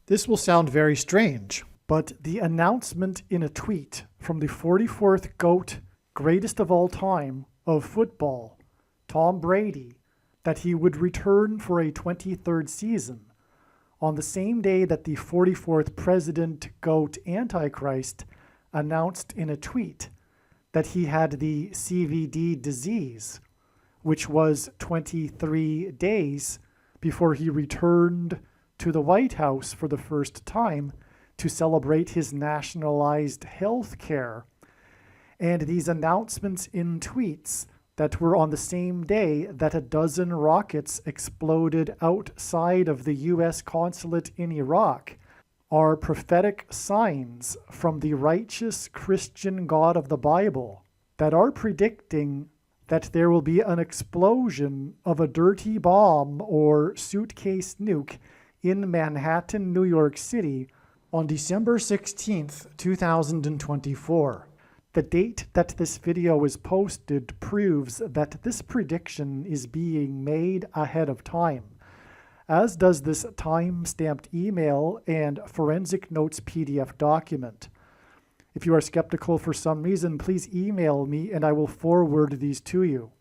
This will sound very strange, but the announcement in a tweet from the 44th GOAT, greatest of all time, of football, Tom Brady, that he would return for a 23rd season, on the same day that the 44th President GOAT Antichrist announced in a tweet that he had the CVD disease, which was 23 days before he returned to the White House for the first time to celebrate his nationalized health care. And these announcements in tweets that were on the same day that a dozen rockets exploded outside of the U.S. consulate in Iraq are prophetic signs from the righteous Christian God of the Bible that are predicting that there will be an explosion of a dirty bomb or suitcase nuke in Manhattan, New York City on December 16th, 2024. The date that this video is posted proves that this prediction is being made ahead of time, as does this time-stamped email and forensic notes PDF document. If you are skeptical for some reason, please email me and I will forward these to you.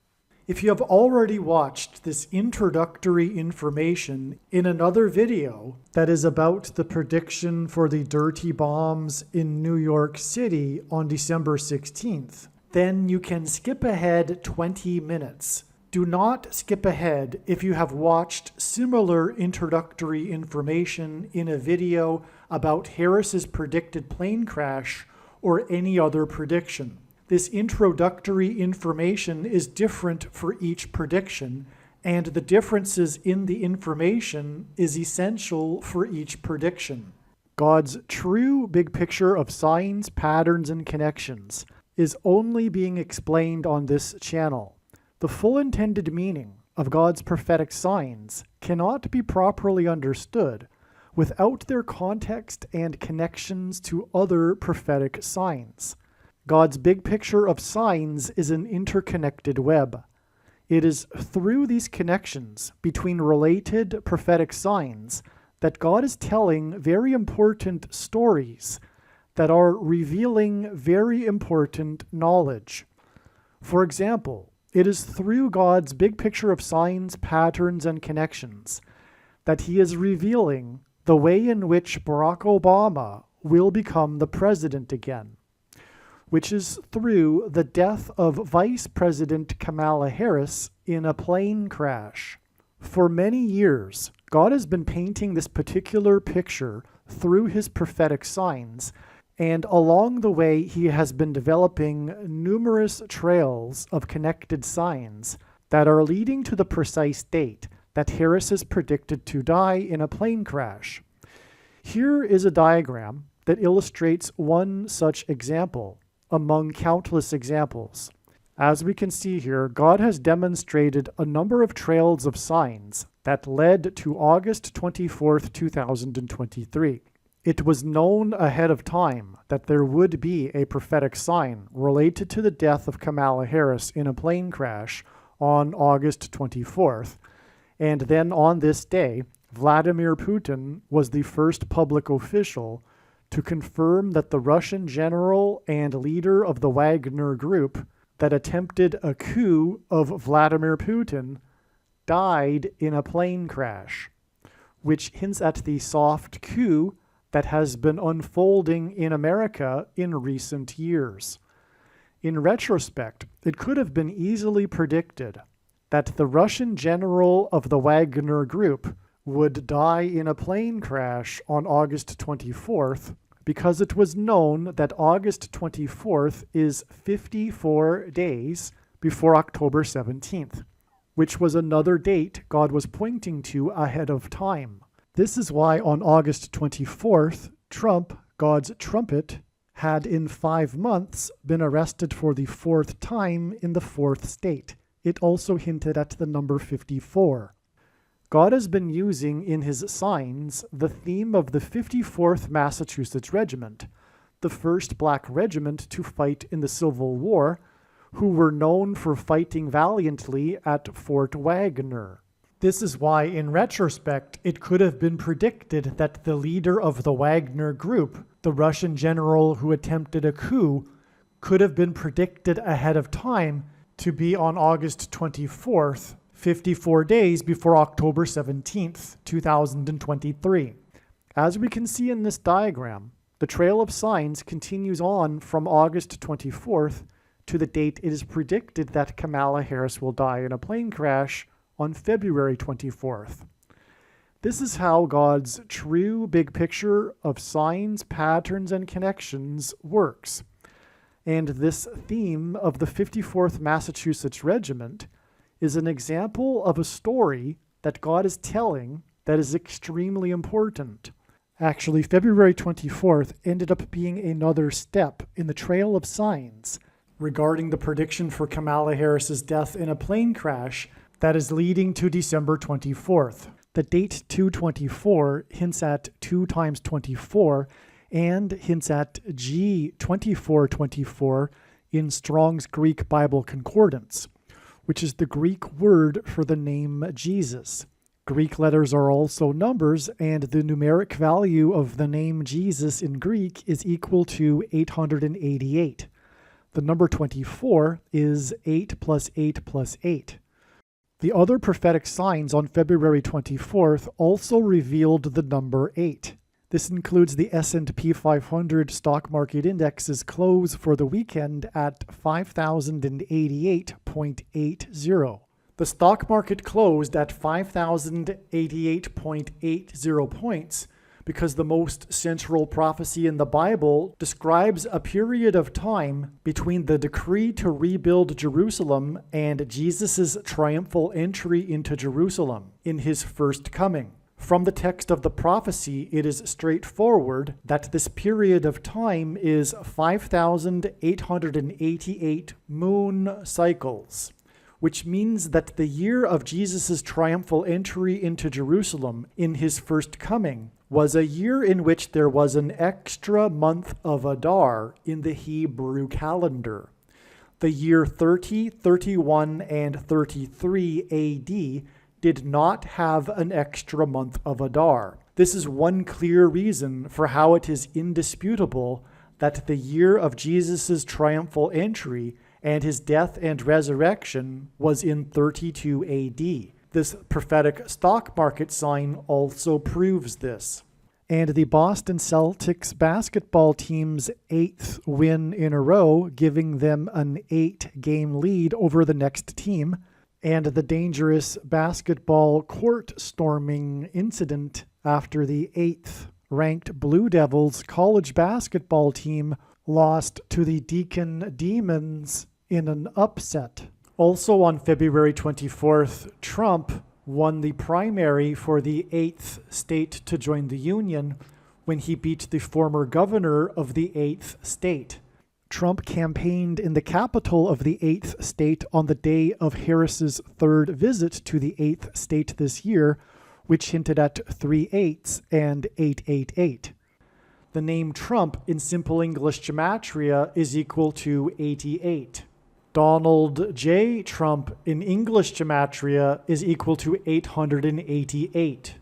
If you have already watched this introductory information in another video that is about the prediction for the dirty bombs in New York City on December 16th, then you can skip ahead 20 minutes. Do not skip ahead if you have watched similar introductory information in a video about Harris's predicted plane crash or any other prediction. This introductory information is different for each prediction, and the differences in the information is essential for each prediction. God's true big picture of signs, patterns, and connections is only being explained on this channel. The full intended meaning of God's prophetic signs cannot be properly understood without their context and connections to other prophetic signs. God's big picture of signs is an interconnected web. It is through these connections between related prophetic signs that God is telling very important stories that are revealing very important knowledge. For example, it is through God's big picture of signs, patterns, and connections that he is revealing the way in which Barack Obama will become the president again, which is through the death of Vice President Kamala Harris in a plane crash. For many years, God has been painting this particular picture through his prophetic signs, and along the way he has been developing numerous trails of connected signs that are leading to the precise date that Harris is predicted to die in a plane crash. Here is a diagram that illustrates one such example among countless examples. As we can see here, God has demonstrated a number of trails of signs that led to August 24th, 2023. It was known ahead of time that there would be a prophetic sign related to the death of Kamala Harris in a plane crash on August 24th. And then on this day, Vladimir Putin was the first public official to confirm that the Russian general and leader of the Wagner Group that attempted a coup of Vladimir Putin died in a plane crash, which hints at the soft coup that has been unfolding in America in recent years. In retrospect, it could have been easily predicted that the Russian general of the Wagner Group would die in a plane crash on August 24th because it was known that August 24th is 54 days before October 17th, which was another date God was pointing to ahead of time. This is why on August 24th, Trump, God's trumpet, had in 5 months been arrested for the 4th time in the 4th state. It also hinted at the number 54. God has been using in his signs the theme of the 54th Massachusetts Regiment, the first black regiment to fight in the Civil War, who were known for fighting valiantly at Fort Wagner. This is why, in retrospect, it could have been predicted that the leader of the Wagner Group, the Russian general who attempted a coup, could have been predicted ahead of time to be on August 24th, 54 days before October 17th, 2023. As we can see in this diagram, the trail of signs continues on from August 24th to the date it is predicted that Kamala Harris will die in a plane crash on February 24th. This is how God's true big picture of signs, patterns, and connections works. And this theme of the 54th Massachusetts Regiment is an example of a story that God is telling that is extremely important. Actually, February 24th ended up being another step in the trail of signs regarding the prediction for Kamala Harris's death in a plane crash that is leading to December 24th. The date 224 hints at 2 times 24 and hints at G 2424 in Strong's Greek Bible Concordance, which is the Greek word for the name Jesus. Greek letters are also numbers, and the numeric value of the name Jesus in Greek is equal to 888. The number 24 is 8 plus 8 plus 8. The other prophetic signs on February 24th also revealed the number 8. This includes the S&P 500 stock market index's close for the weekend at 5,088.80. The stock market closed at 5,088.80 points because the most central prophecy in the Bible describes a period of time between the decree to rebuild Jerusalem and Jesus' triumphal entry into Jerusalem in his first coming. From the text of the prophecy, it is straightforward that this period of time is 5,888 moon cycles, which means that the year of Jesus' triumphal entry into Jerusalem in his first coming was a year in which there was an extra month of Adar in the Hebrew calendar. The year 30, 31, and 33 AD did not have an extra month of Adar. This is one clear reason for how it is indisputable that the year of Jesus' triumphal entry and his death and resurrection was in 32 AD. This prophetic stock market sign also proves this. And the Boston Celtics basketball team's 8th win in a row, giving them an 8-game lead over the next team, and the dangerous basketball court storming incident after the 8th ranked Blue Devils college basketball team lost to the Deacon Demons in an upset. Also on February 24th, Trump won the primary for the 8th state to join the Union when he beat the former governor of the 8th state. Trump campaigned in the capital of the 8th state on the day of Harris's third visit to the 8th state this year, which hinted at 3 8s and 888. The name Trump in Simple English Gematria is equal to 88. Donald J. Trump in English Gematria is equal to 888.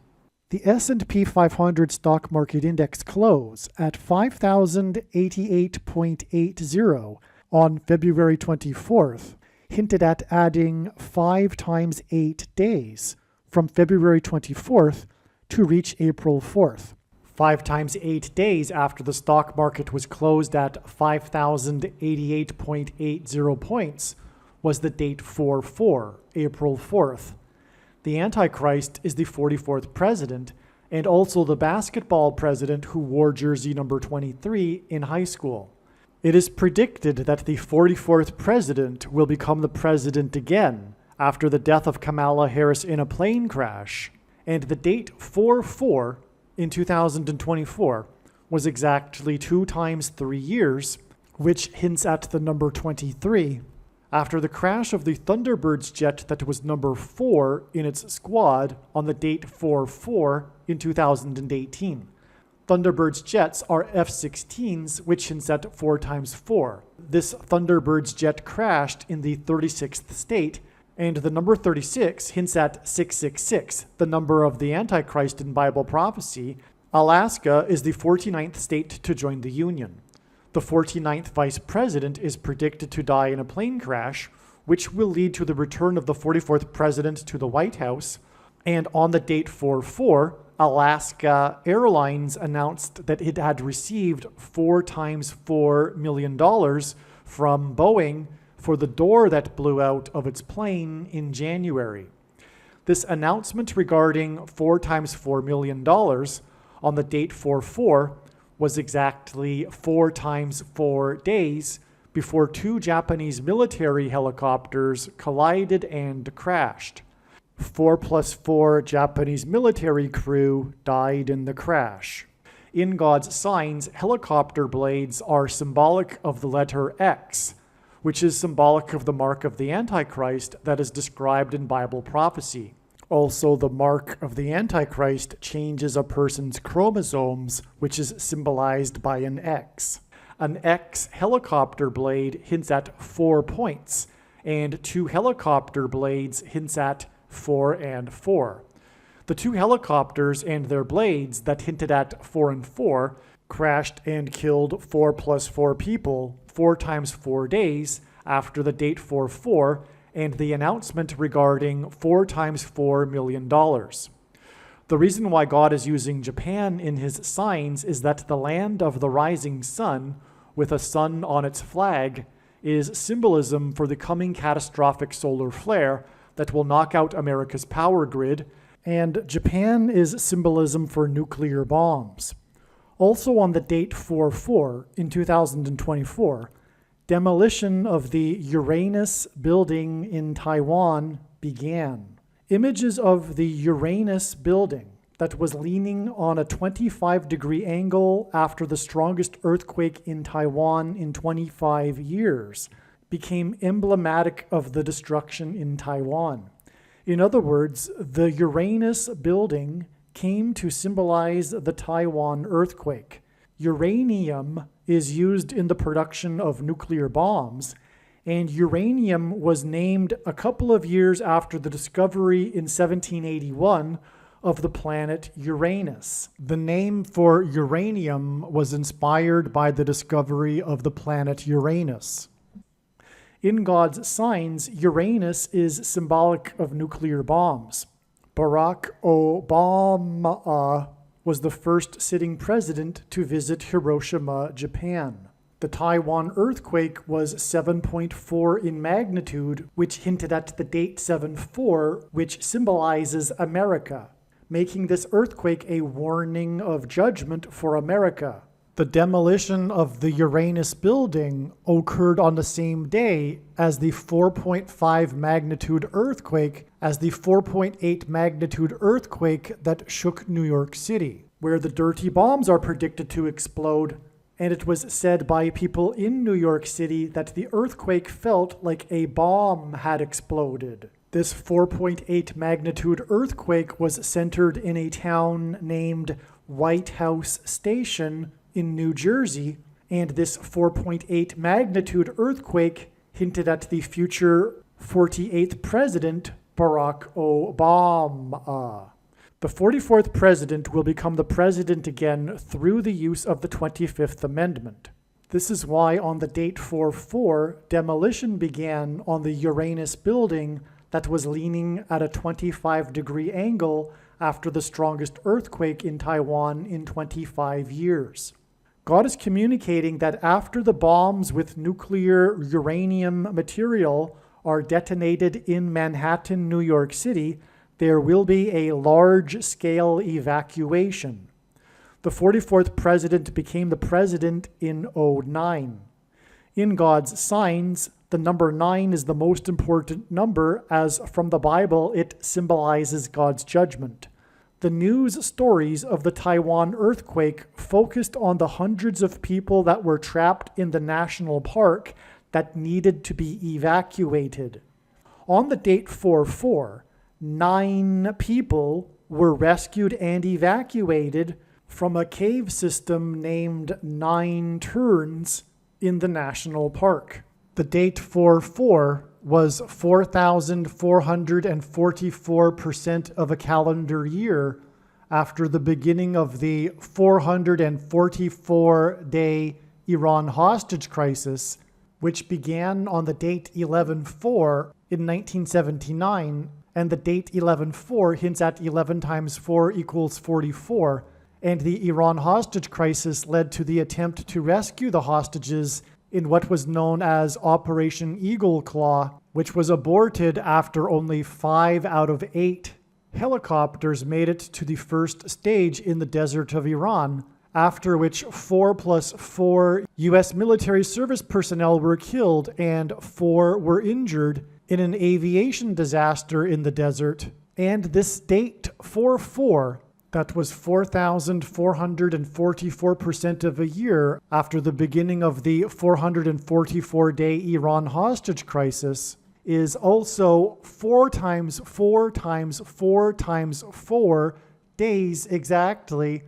The S&P 500 stock market index close at 5,088.80 on February 24th hinted at adding 5 times 8 days from February 24th to reach April 4th. 5 times 8 days after the stock market was closed at 5,088.80 points was the date 4/4, April 4th. The Antichrist is the 44th president and also the basketball president who wore jersey number 23 in high school. It is predicted that the 44th president will become the president again after the death of Kamala Harris in a plane crash, and the date 4/4 in 2024 was exactly 2 times 3 years, which hints at the number 23, after the crash of the Thunderbirds jet that was number 4 in its squad on the date 4/4 in 2018. Thunderbirds jets are F-16s, which hints at 4 times 4. This Thunderbirds jet crashed in the 36th state And the number 36 hints at 666, the number of the Antichrist in Bible prophecy. Alaska is the 49th state to join the Union. The 49th vice president is predicted to die in a plane crash, which will lead to the return of the 44th president to the White House. And on the date 4/4, Alaska Airlines announced that it had received 4 times $4 million from Boeing for the door that blew out of its plane in January. This announcement regarding 4 times $4 million on the date 4/4 was exactly 4 times 4 days before 2 Japanese military helicopters collided and crashed. 4 plus 4 Japanese military crew died in the crash. In God's signs, helicopter blades are symbolic of the letter X, which is symbolic of the mark of the Antichrist that is described in Bible prophecy. Also, the mark of the Antichrist changes a person's chromosomes, which is symbolized by an X. An X helicopter blade hints at 4 points, and 2 helicopter blades hints at 4 and 4. The 2 helicopters and their blades that hinted at 4 and 4 crashed and killed 4 plus 4 people 4 times 4 days after the date 4/4 and the announcement regarding 4 times $4 million. The reason why God is using Japan in his signs is that the land of the rising sun, with a sun on its flag, is symbolism for the coming catastrophic solar flare that will knock out America's power grid, and Japan is symbolism for nuclear bombs. Also on the date 4/4 in 2024, demolition of the Uranus building in Taiwan began. Images of the Uranus building that was leaning on a 25-degree angle after the strongest earthquake in Taiwan in 25 years became emblematic of the destruction in Taiwan. In other words, the Uranus building came to symbolize the Taiwan earthquake. Uranium is used in the production of nuclear bombs, and uranium was named a couple of years after the discovery in 1781 of the planet Uranus. The name for uranium was inspired by the discovery of the planet Uranus. In God's signs, Uranus is symbolic of nuclear bombs. Barack Obama was the first sitting president to visit Hiroshima, Japan. The Taiwan earthquake was 7.4 in magnitude, which hinted at the date 7/4, which symbolizes America, making this earthquake a warning of judgment for America. The demolition of the Uranus building occurred on the same day as the 4.5 magnitude earthquake, as the 4.8 magnitude earthquake that shook New York City, where the dirty bombs are predicted to explode. And it was said by people in New York City that the earthquake felt like a bomb had exploded. This 4.8 magnitude earthquake was centered in a town named White House Station in New Jersey, and this 4.8 magnitude earthquake hinted at the future 48th president, Barack Obama. The 44th president will become the president again through the use of the 25th Amendment. This is why on the date 4/4, demolition began on the Uranus building that was leaning at a 25-degree angle after the strongest earthquake in Taiwan in 25 years. God is communicating that after the bombs with nuclear uranium material are detonated in Manhattan, New York City, there will be a large-scale evacuation. The 44th president became the president in 2009. In God's signs, the number 9 is the most important number, as from the Bible it symbolizes God's judgment. The news stories of the Taiwan earthquake focused on the hundreds of people that were trapped in the national park that needed to be evacuated. On the date 4/4, 9 people were rescued and evacuated from a cave system named 9 Turns in the national park. The date 4/4 was 4,444% of a calendar year after the beginning of the 444-day Iran hostage crisis, which began on the date 11/4 in 1979, and the date 11/4 hints at 11 times 4 equals 44, and the Iran hostage crisis led to the attempt to rescue the hostages in what was known as Operation Eagle Claw, which was aborted after only 5 out of 8 helicopters made it to the first stage in the desert of Iran, after which 4 plus 4 U.S. military service personnel were killed and 4 were injured in an aviation disaster in the desert. And this date, 4/4, that was 4,444% of a year after the beginning of the 444-day Iran hostage crisis, is also 4 times 4 times 4 times 4 days exactly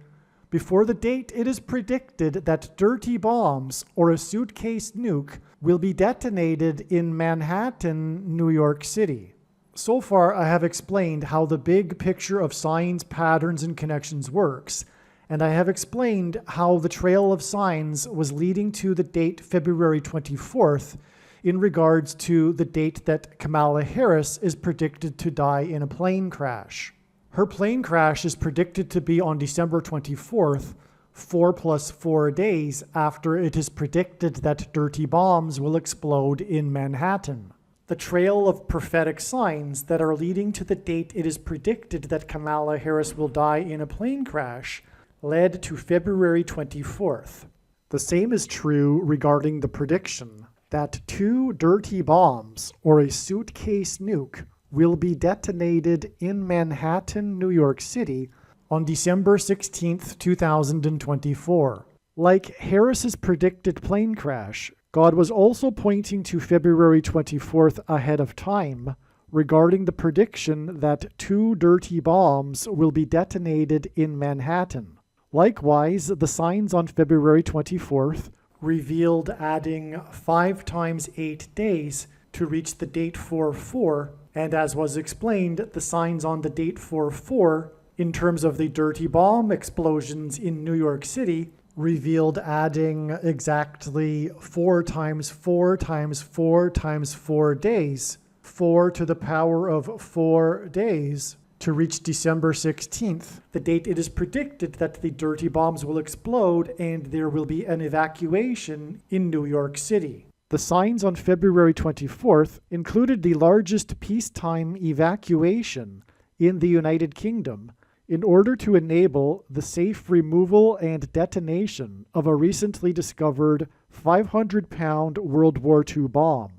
before the date it is predicted that dirty bombs or a suitcase nuke will be detonated in Manhattan, New York City. So far, I have explained how the big picture of signs, patterns, and connections works, and I have explained how the trail of signs was leading to the date February 24th in regards to the date that Kamala Harris is predicted to die in a plane crash. Her plane crash is predicted to be on December 24th, 4 plus 4 days after it is predicted that dirty bombs will explode in Manhattan. The trail of prophetic signs that are leading to the date it is predicted that Kamala Harris will die in a plane crash led to February 24th. The same is true regarding the prediction that 2 dirty bombs or a suitcase nuke will be detonated in Manhattan, New York City on December 16th, 2024. Like Harris's predicted plane crash, God was also pointing to February 24th ahead of time regarding the prediction that 2 dirty bombs will be detonated in Manhattan. Likewise, the signs on February 24th revealed adding 5 times 8 days to reach the date 4/4, and as was explained, the signs on the date 4/4 in terms of the dirty bomb explosions in New York City revealed adding exactly 4 times 4 times 4 times 4 days, 4 to the power of 4 days, to reach December 16th, the date it is predicted that the dirty bombs will explode and there will be an evacuation in New York City. The signs on February 24th included the largest peacetime evacuation in the United Kingdom in order to enable the safe removal and detonation of a recently discovered 500-pound World War II bomb.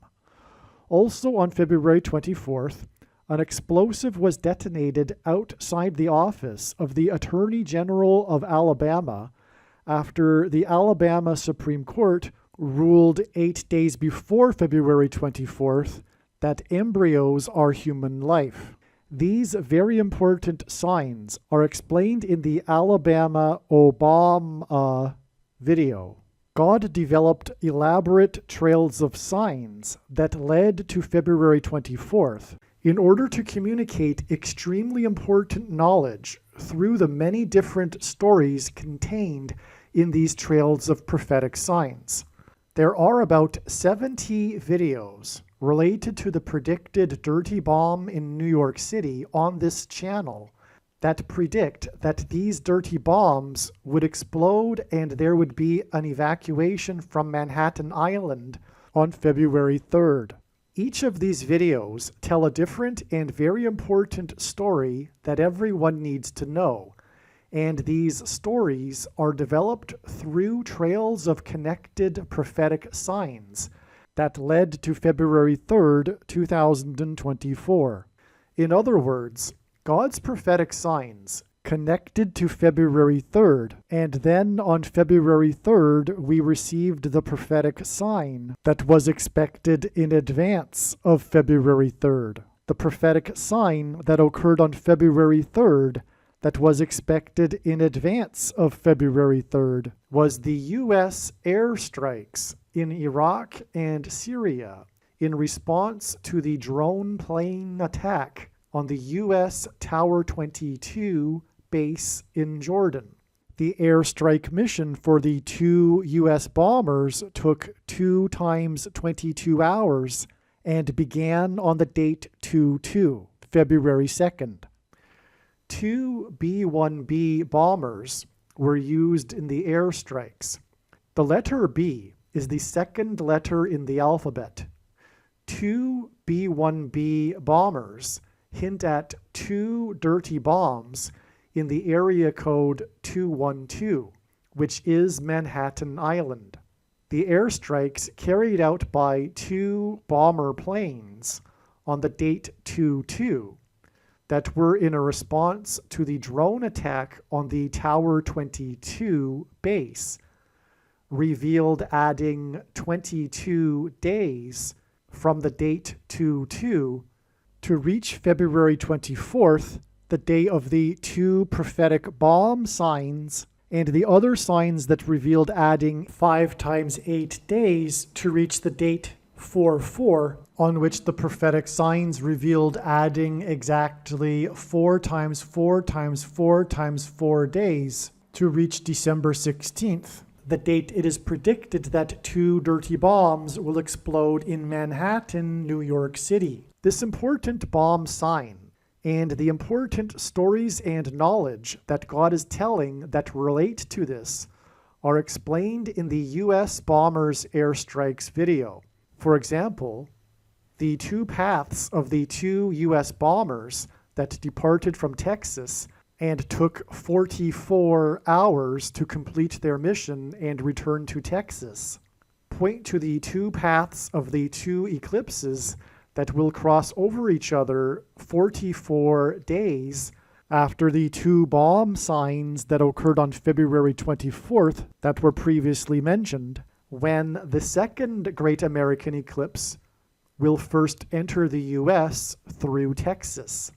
Also on February 24th, an explosive was detonated outside the office of the Attorney General of Alabama after the Alabama Supreme Court ruled 8 days before February 24th that embryos are human life. These very important signs are explained in the Alabama Obama video. God developed elaborate trails of signs that led to February 24th in order to communicate extremely important knowledge through the many different stories contained in these trails of prophetic signs. There are about 70 videos related to the predicted dirty bomb in New York City on this channel that predict that these dirty bombs would explode and there would be an evacuation from Manhattan Island on February 3rd. Each of these videos tell a different and very important story that everyone needs to know, and these stories are developed through trails of connected prophetic signs that led to February 3rd, 2024. In other words, God's prophetic signs connected to February 3rd, and then on February 3rd we received the prophetic sign that was expected in advance of February 3rd. The prophetic sign that occurred on February 3rd that was expected in advance of February 3rd was the U.S. airstrikes in Iraq and Syria in response to the drone plane attack on the U.S. Tower 22 base in Jordan. The airstrike mission for the 2 U.S. bombers took 2 times 22 hours and began on the date 2/2, February 2nd. 2 B-1B bombers were used in the airstrikes. The letter B is the second letter in the alphabet. 2 B-1B bombers hint at 2 dirty bombs in the area code 212, which is Manhattan Island. The airstrikes carried out by 2 bomber planes on the date 2/2 that were in a response to the drone attack on the Tower 22 base revealed adding 22 days from the date 2/2 to reach February 24th, the day of the 2 prophetic bomb signs, and the other signs that revealed adding 5 times 8 days to reach the date 4/4, on which the prophetic signs revealed adding exactly 4 times 4 times 4 times 4 days to reach December 16th, the date it is predicted that 2 dirty bombs will explode in Manhattan, New York City. This important bomb sign and the important stories and knowledge that God is telling that relate to this are explained in the U.S. bombers' airstrikes video. For example, the 2 paths of the 2 U.S. bombers that departed from Texas and took 44 hours to complete their mission and return to Texas point to the 2 paths of the 2 eclipses that will cross over each other 44 days after the 2 bomb signs that occurred on February 24th that were previously mentioned, when the second Great American Eclipse will first enter the U.S. through Texas.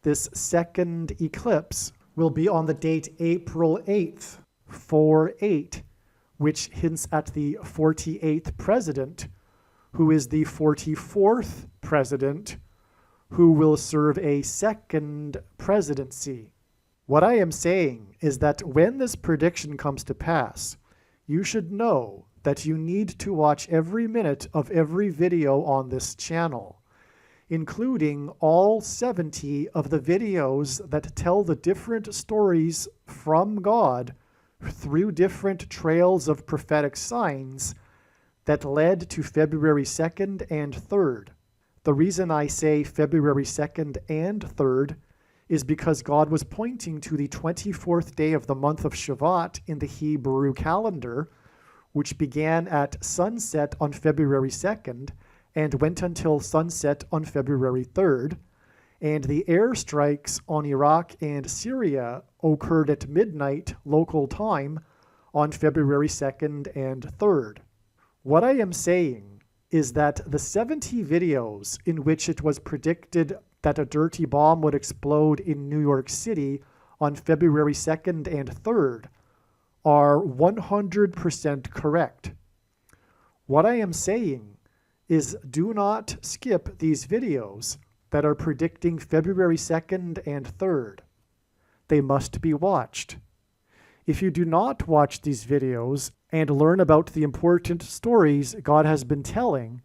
This second eclipse will be on the date April 8th, 4/8, which hints at the 48th president, who is the 44th president, who will serve a second presidency. What I am saying is that when this prediction comes to pass, you should know that you need to watch every minute of every video on this channel, including all 70 of the videos that tell the different stories from God through different trails of prophetic signs that led to February 2nd and 3rd. The reason I say February 2nd and 3rd is because God was pointing to the 24th day of the month of Shavat in the Hebrew calendar, which began at sunset on February 2nd and went until sunset on February 3rd, and the airstrikes on Iraq and Syria occurred at midnight local time on February 2nd and 3rd. What I am saying is that the 70 videos in which it was predicted that a dirty bomb would explode in New York City on February 2nd and 3rd are 100% correct. What I am saying is do not skip these videos that are predicting February 2nd and 3rd. They must be watched. If you do not watch these videos and learn about the important stories God has been telling,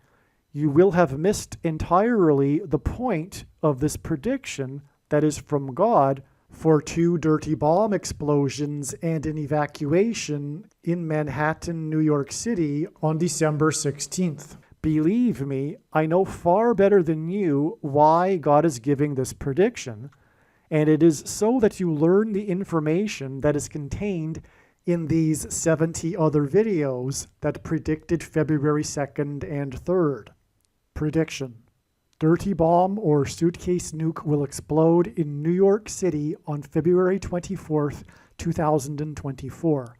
you will have missed entirely the point of this prediction that is from God for 2 dirty bomb explosions and an evacuation in Manhattan, New York City on December 16th. Believe me, I know far better than you why God is giving this prediction, and it is so that you learn the information that is contained in these 70 other videos that predicted February 2nd and 3rd. Prediction: dirty bomb or suitcase nuke will explode in New York City on February 24th, 2024.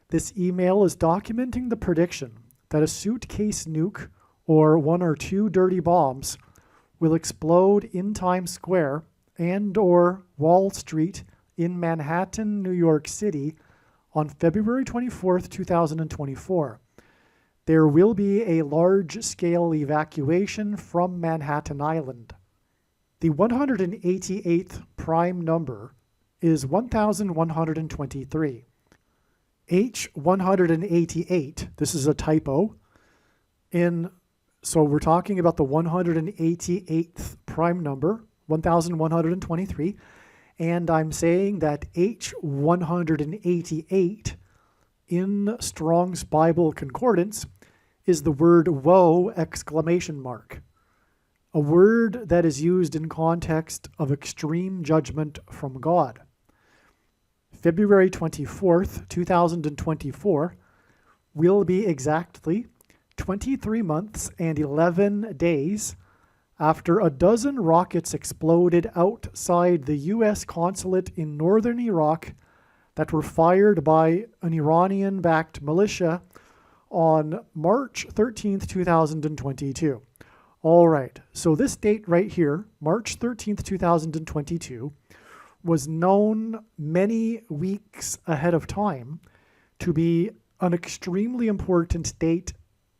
This email is documenting the prediction that a suitcase nuke or 1 or 2 dirty bombs will explode in Times Square and or Wall Street in Manhattan, New York City on February 24th, 2024. there will be a large-scale evacuation from Manhattan Island. The 188th prime number is 1123. H188, this is a typo, so we're talking about the 188th prime number, 1123, and I'm saying that H188 in Strong's Bible Concordance is the word woe exclamation mark, a word that is used in context of extreme judgment from God. February 24th, 2024 will be exactly 23 months and 11 days after a dozen rockets exploded outside the U.S. consulate in northern Iraq that were fired by an Iranian-backed militia on March 13th, 2022. All right, so this date right here, March 13th, 2022, was known many weeks ahead of time to be an extremely important date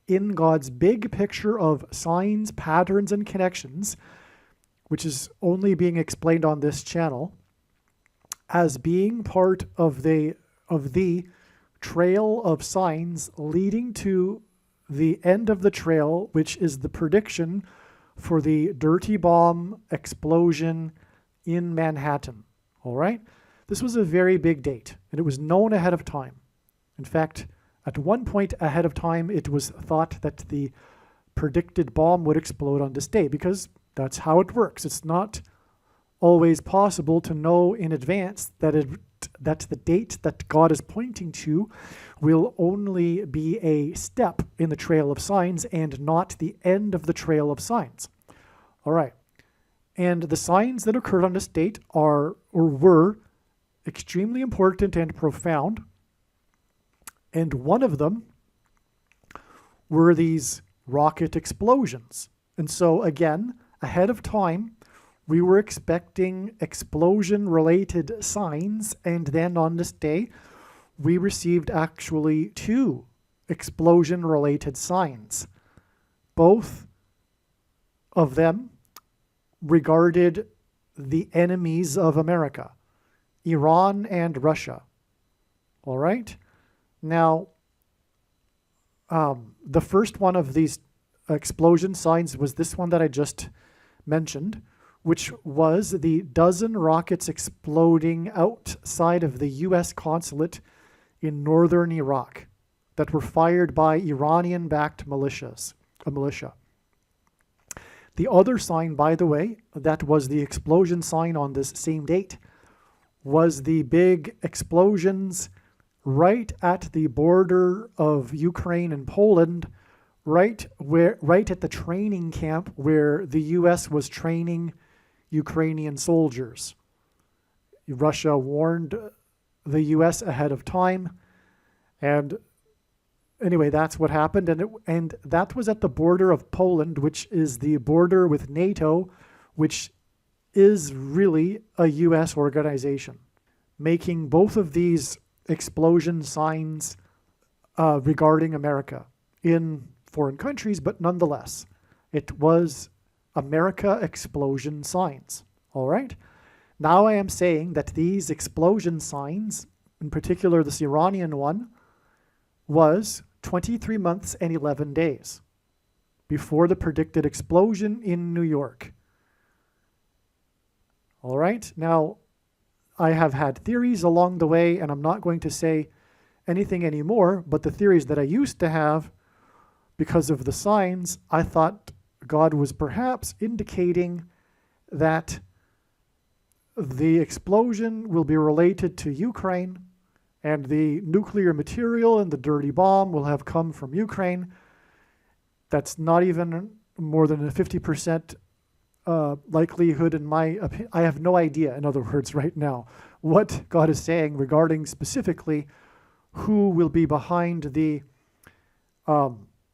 in God's big picture of signs, patterns, and connections, which is only being explained on this channel, as being part of the trail of signs leading to the end of the trail, which is the prediction for the dirty bomb explosion in Manhattan. All right? This was a very big date, and it was known ahead of time. In fact, at one point ahead of time, it was thought that the predicted bomb would explode on this day, because that's how it works. It's not always possible to know in advance that the date that God is pointing to will only be a step in the trail of signs and not the end of the trail of signs. All right. And the signs that occurred on this date are or were extremely important and profound. And one of them were these rocket explosions. And so again, ahead of time, we were expecting explosion-related signs, and then on this day, we received actually 2 explosion-related signs. Both of them regarded the enemies of America, Iran and Russia. All right? Now, the first one of these explosion signs was this one that I just mentioned, which was the dozen rockets exploding outside of the U.S. consulate in northern Iraq that were fired by Iranian-backed militia. The other sign, by the way, that was the explosion sign on this same date, was the big explosions right at the border of Ukraine and Poland, right at the training camp where the U.S. was training Ukrainian soldiers. Russia warned the U.S. ahead of time, and anyway, that's what happened, and that was at the border of Poland, which is the border with NATO, which is really a U.S. organization, making both of these explosion signs regarding America in foreign countries, but nonetheless, it was America explosion signs. All right? Now I am saying that these explosion signs, in particular this Iranian one, was 23 months and 11 days before the predicted explosion in New York. All right? Now, I have had theories along the way, and I'm not going to say anything anymore, but the theories that I used to have, because of the signs, I thought God was perhaps indicating that the explosion will be related to Ukraine, and the nuclear material and the dirty bomb will have come from Ukraine. That's not even more than a 50% likelihood in my opinion. I have no idea, in other words, right now, what God is saying regarding specifically who will be behind the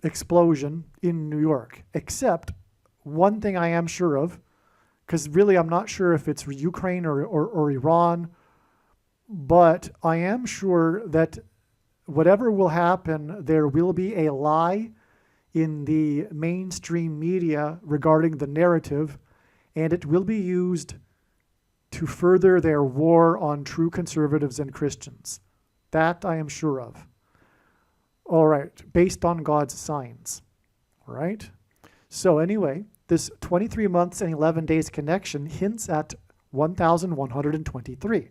explosion in New York, except one thing I am sure of, because really I'm not sure if it's Ukraine or Iran, but I am sure that whatever will happen, there will be a lie in the mainstream media regarding the narrative, and it will be used to further their war on true conservatives and Christians. That I am sure of. All right, based on God's signs. All right. So anyway, this 23 months and 11 days connection hints at 1,123,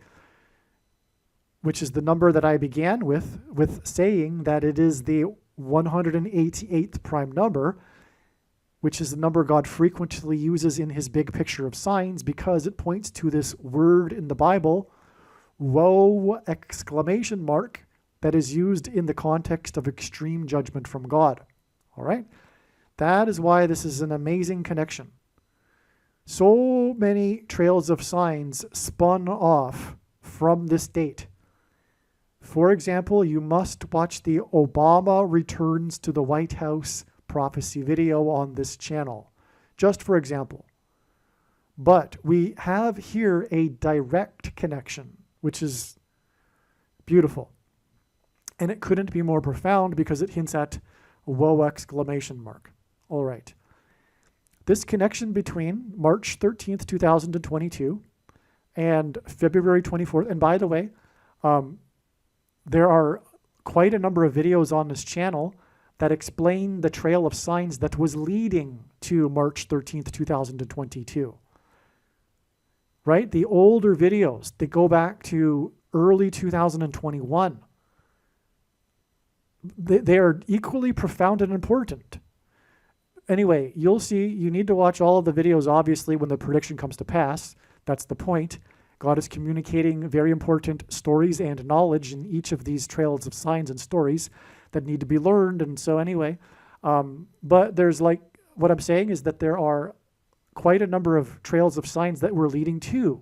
which is the number that I began with saying that it is the 188th prime number, which is the number God frequently uses in his big picture of signs because it points to this word in the Bible, woe, exclamation mark, that is used in the context of extreme judgment from God. All right? That is why this is an amazing connection. So many trails of signs spun off from this date. For example, you must watch the Obama returns to the White House prophecy video on this channel, just for example. But we have here a direct connection, which is beautiful. And it couldn't be more profound because it hints at woe, exclamation mark. All right. This connection between March 13th, 2022 and February 24th, and by the way, there are quite a number of videos on this channel that explain the trail of signs that was leading to March 13th, 2022. Right? The older videos, they go back to early 2021. They are equally profound and important. Anyway, you'll see, you need to watch all of the videos, obviously, when the prediction comes to pass. That's the point. God is communicating very important stories and knowledge in each of these trails of signs and stories that need to be learned. And so anyway, but there's like, what I'm saying is that there are quite a number of trails of signs that were leading to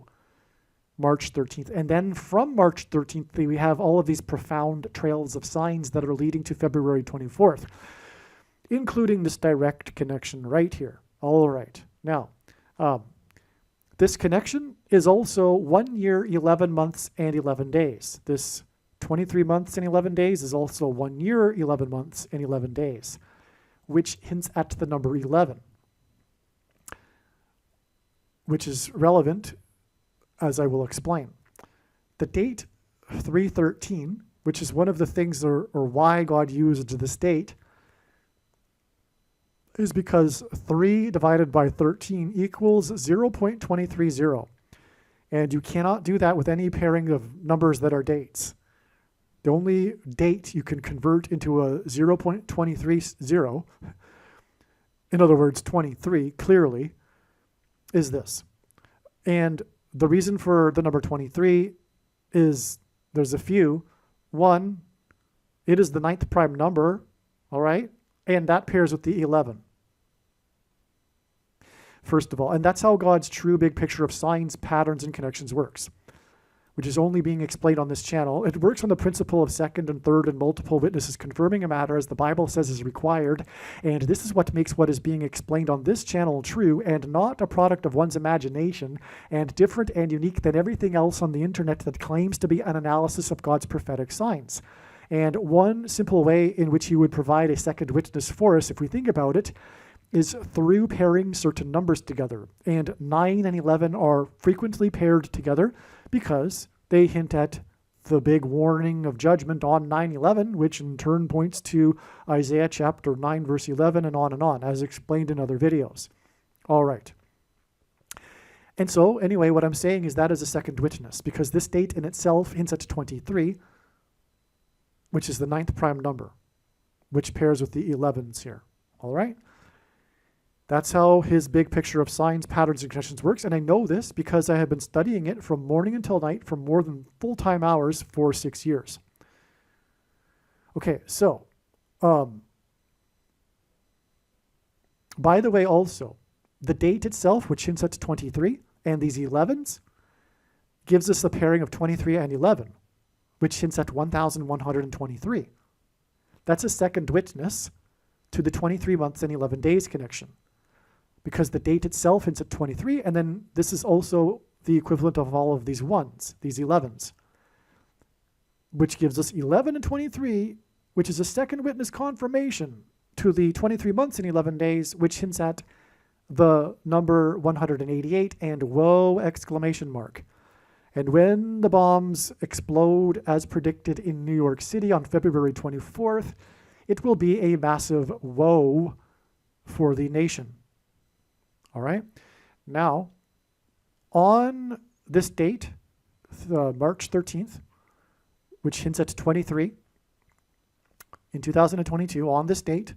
March 13th. And then from March 13th, we have all of these profound trails of signs that are leading to February 24th, including this direct connection right here. All right. Now, this connection is also 1 year, 11 months, and 11 days. This 23 months and 11 days is also 1 year, 11 months, and 11 days, which hints at the number 11, which is relevant, as I will explain. The date 313, which is one of the things or why God used this date, is because 3 divided by 13 equals 0.230. And you cannot do that with any pairing of numbers that are dates. The only date you can convert into a 0.230, in other words, 23, clearly, is this. And the reason for the number 23 is there's a few. One, it is the 9th prime number, all right? And that pairs with the 11. First of all, and that's how God's true big picture of signs, patterns, and connections works, which is only being explained on this channel. It works on the principle of second and third and multiple witnesses confirming a matter as the Bible says is required, and this is what makes what is being explained on this channel true and not a product of one's imagination and different and unique than everything else on the internet that claims to be an analysis of God's prophetic signs. And one simple way in which he would provide a second witness for us, if we think about it, is through pairing certain numbers together. And 9 and 11 are frequently paired together because they hint at the big warning of judgment on 9/11, which in turn points to Isaiah chapter 9, verse 11, and on, as explained in other videos. All right. And so, anyway, what I'm saying is that is a second witness, because this date in itself hints at 23, which is the 9th prime number, which pairs with the 11s here. All right? That's how his big picture of signs, patterns, and connections works. And I know this because I have been studying it from morning until night for more than full-time hours for 6 years. Okay, so, by the way, also, the date itself, which hints at 23, and these 11s, gives us a pairing of 23 and 11, which hints at 1,123. That's a second witness to the 23 months and 11 days connection, because the date itself hints at 23, and then this is also the equivalent of all of these 1s, these 11s. which gives us 11 and 23, which is a second witness confirmation to the 23 months and 11 days, which hints at the number 188 and whoa exclamation mark. And when the bombs explode as predicted in New York City on February 24th, it will be a massive woe for the nation. All right. Now, on this date, March 13th, which hints at 23, in 2022, on this date,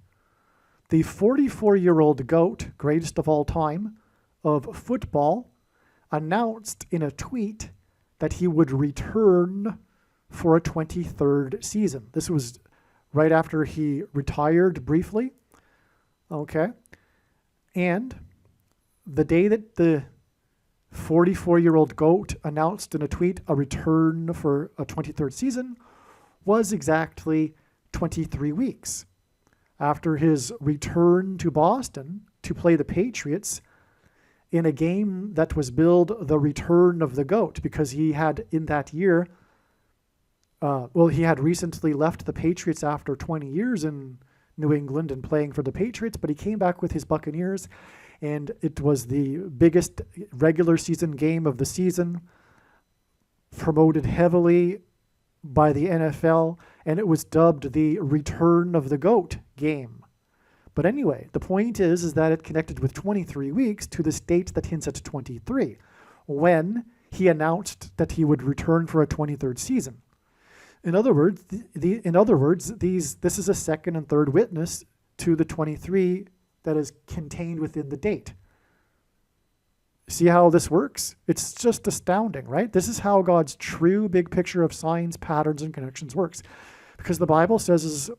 the 44-year-old GOAT, greatest of all time, of football, announced in a tweet that he would return for a 23rd season. This was right after he retired briefly. Okay. And the day that the 44-year-old GOAT announced in a tweet a return for a 23rd season was exactly 23 weeks after his return to Boston to play the Patriots in a game that was billed the return of the GOAT, because he had in that year, he had recently left the Patriots after 20 years in New England and playing for the Patriots, but he came back with his Buccaneers, and it was the biggest regular season game of the season, promoted heavily by the NFL, and it was dubbed the Return of the GOAT game. But anyway, the point is that it connected with 23 weeks to this date that hints at 23, when he announced that he would return for a 23rd season. In other words, this is a second and third witness to the 23 that is contained within the date. See how this works? It's just astounding, right? This is how God's true big picture of signs, patterns, and connections works. Because the Bible says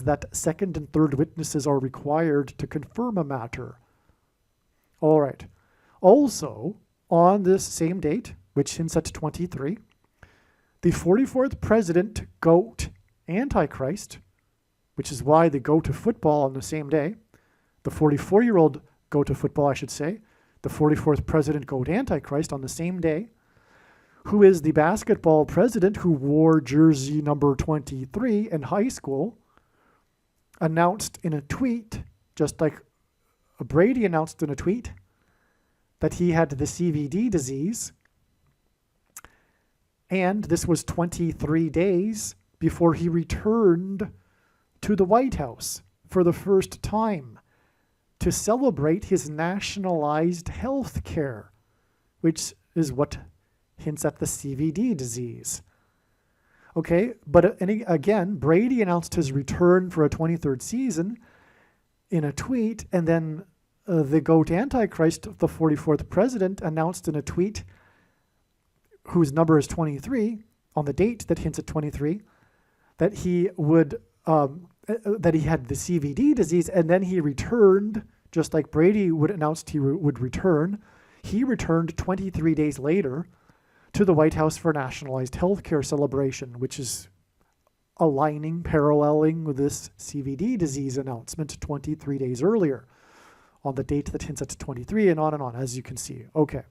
that second and third witnesses are required to confirm a matter. All right. Also, on this same date, which hints at 23, the 44th president, GOAT, Antichrist, which is why they go to football on the same day, the 44-year-old go to football, I should say, the 44th president, GOAT, Antichrist, on the same day, who is the basketball president who wore jersey number 23 in high school, announced in a tweet, just like Brady announced in a tweet, that he had the CVD disease. And this was 23 days before he returned to the White House for the first time to celebrate his nationalized health care, which is what hints at the CVD disease. Okay, but again, Brady announced his return for a 23rd season in a tweet, and then the GOAT Antichrist, the 44th president, announced in a tweet, whose number is 23, on the date that hints at 23, that he would that he had the CVD disease, and then he returned, just like Brady would announced he would return. He returned 23 days later to the White House for nationalized healthcare celebration, which is paralleling with this CVD disease announcement 23 days earlier on the date that hints at 23, and on, as you can see. Okay.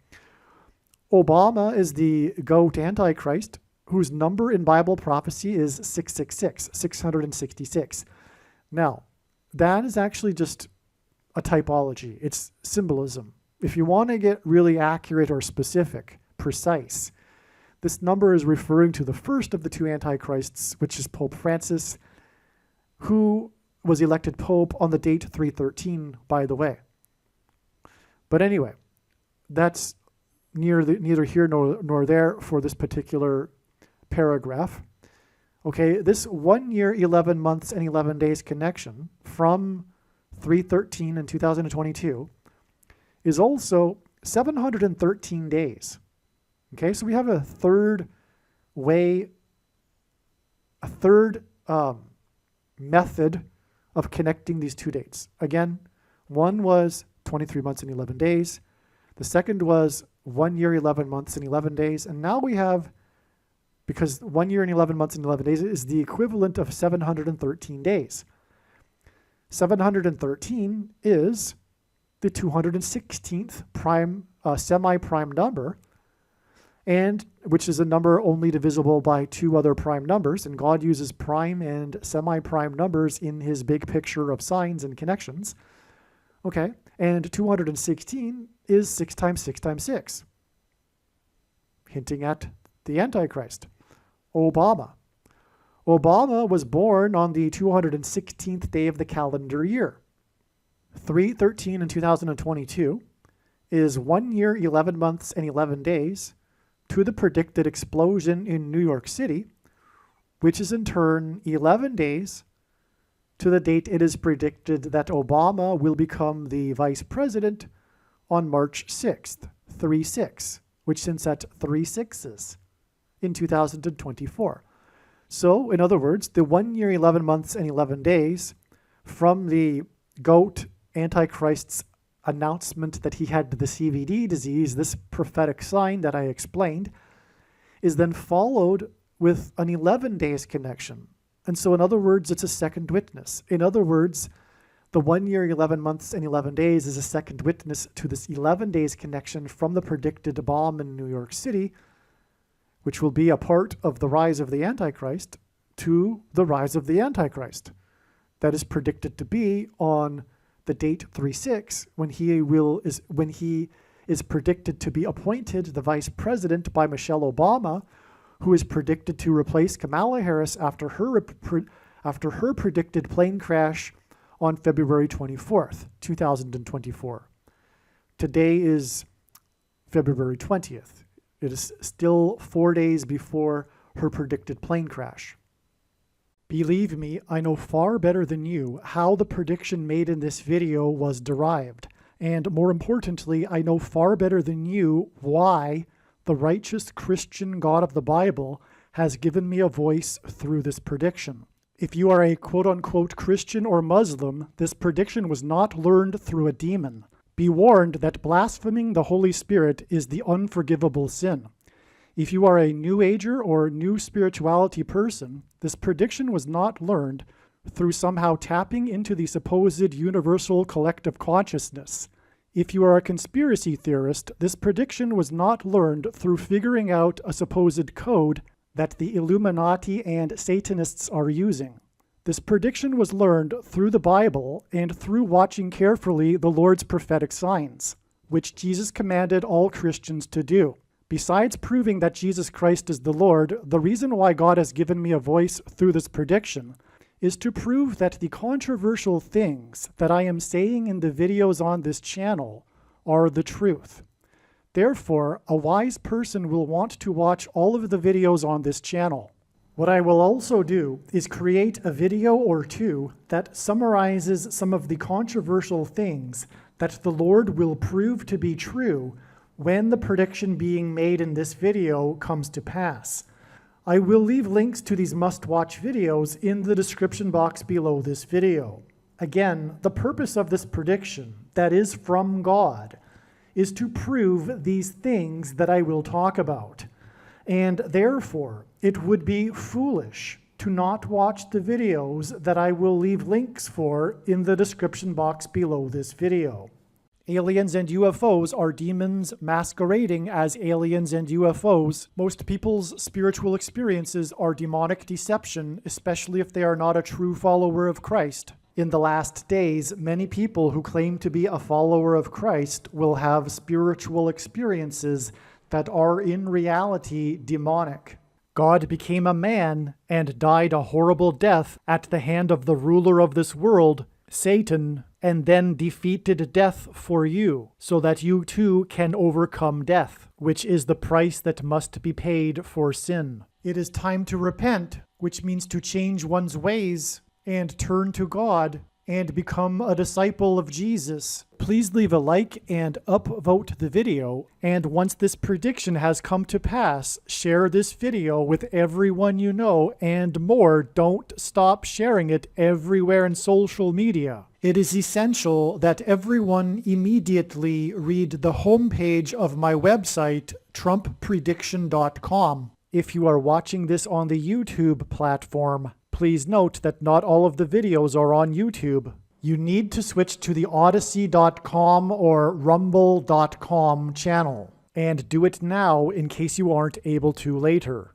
Obama is the GOAT Antichrist, whose number in Bible prophecy is 666, 666. Now, that is actually just a typology. It's symbolism. If you want to get really accurate or specific, precise, this number is referring to the first of the two antichrists, which is Pope Francis, who was elected Pope on the date 313, by the way. But anyway, that's neither here nor there for this particular paragraph. Okay, this 1 year, 11 months, and 11 days connection from 313 in 2022 is also 713 days. Okay, so we have a third method of connecting these two dates. Again, one was 23 months and 11 days. The second was 1 year, 11 months, and 11 days. And now we have, because 1 year and 11 months and 11 days is the equivalent of 713 days. 713 is the 216th prime, semi-prime number. and which is a number only divisible by two other prime numbers, and God uses prime and semi-prime numbers in his big picture of signs and connections. Okay, and 216 is 6 times 6 times 6, hinting at the Antichrist. Obama was born on the 216th day of the calendar year. 3/13 in 2022 is 1 year, 11 months, and 11 days to the predicted explosion in New York City, which is in turn 11 days to the date it is predicted that Obama will become the vice president on March 6th, 3/6, which since at 3 6s in 2024. So, in other words, the 1 year, 11 months, and 11 days from the GOAT Antichrist's announcement that he had the CVD disease, this prophetic sign that I explained, is then followed with an 11 days connection. And so, in other words, it's a second witness. In other words, the 1 year, 11 months, and 11 days is a second witness to this 11 days connection from the predicted bomb in New York City, which will be a part of the rise of the Antichrist, to the rise of the Antichrist. That is predicted to be on the date 3/6, when he is predicted to be appointed the vice president by Michelle Obama, who is predicted to replace Kamala Harris after her predicted plane crash on February 24th, 2024. Today is February 20th. It is still 4 days before her predicted plane crash. Believe me, I know far better than you how the prediction made in this video was derived. And more importantly, I know far better than you why the righteous Christian God of the Bible has given me a voice through this prediction. If you are a quote-unquote Christian or Muslim, this prediction was not learned through a demon. Be warned that blaspheming the Holy Spirit is the unforgivable sin. If you are a New Ager or New Spirituality person, this prediction was not learned through somehow tapping into the supposed universal collective consciousness. If you are a conspiracy theorist, this prediction was not learned through figuring out a supposed code that the Illuminati and Satanists are using. This prediction was learned through the Bible and through watching carefully the Lord's prophetic signs, which Jesus commanded all Christians to do. Besides proving that Jesus Christ is the Lord, the reason why God has given me a voice through this prediction is to prove that the controversial things that I am saying in the videos on this channel are the truth. Therefore, a wise person will want to watch all of the videos on this channel. What I will also do is create a video or two that summarizes some of the controversial things that the Lord will prove to be true when the prediction being made in this video comes to pass. I will leave links to these must-watch videos in the description box below this video. Again, the purpose of this prediction, that is from God, is to prove these things that I will talk about. And therefore, it would be foolish to not watch the videos that I will leave links for in the description box below this video. Aliens and UFOs are demons masquerading as aliens and UFOs. Most people's spiritual experiences are demonic deception, especially if they are not a true follower of Christ. In the last days, many people who claim to be a follower of Christ will have spiritual experiences that are in reality demonic. God became a man and died a horrible death at the hand of the ruler of this world, Satan, and then defeated death for you, so that you too can overcome death, which is the price that must be paid for sin. It is time to repent, which means to change one's ways and turn to God and become a disciple of Jesus. Please leave a like and upvote the video, and once this prediction has come to pass, share this video with everyone you know, and more, don't stop sharing it everywhere in social media. It is essential that everyone immediately read the homepage of my website, TrumpPrediction.com. If you are watching this on the YouTube platform, please note that not all of the videos are on YouTube. You need to switch to the Odyssey.com or Rumble.com channel. and do it now in case you aren't able to later.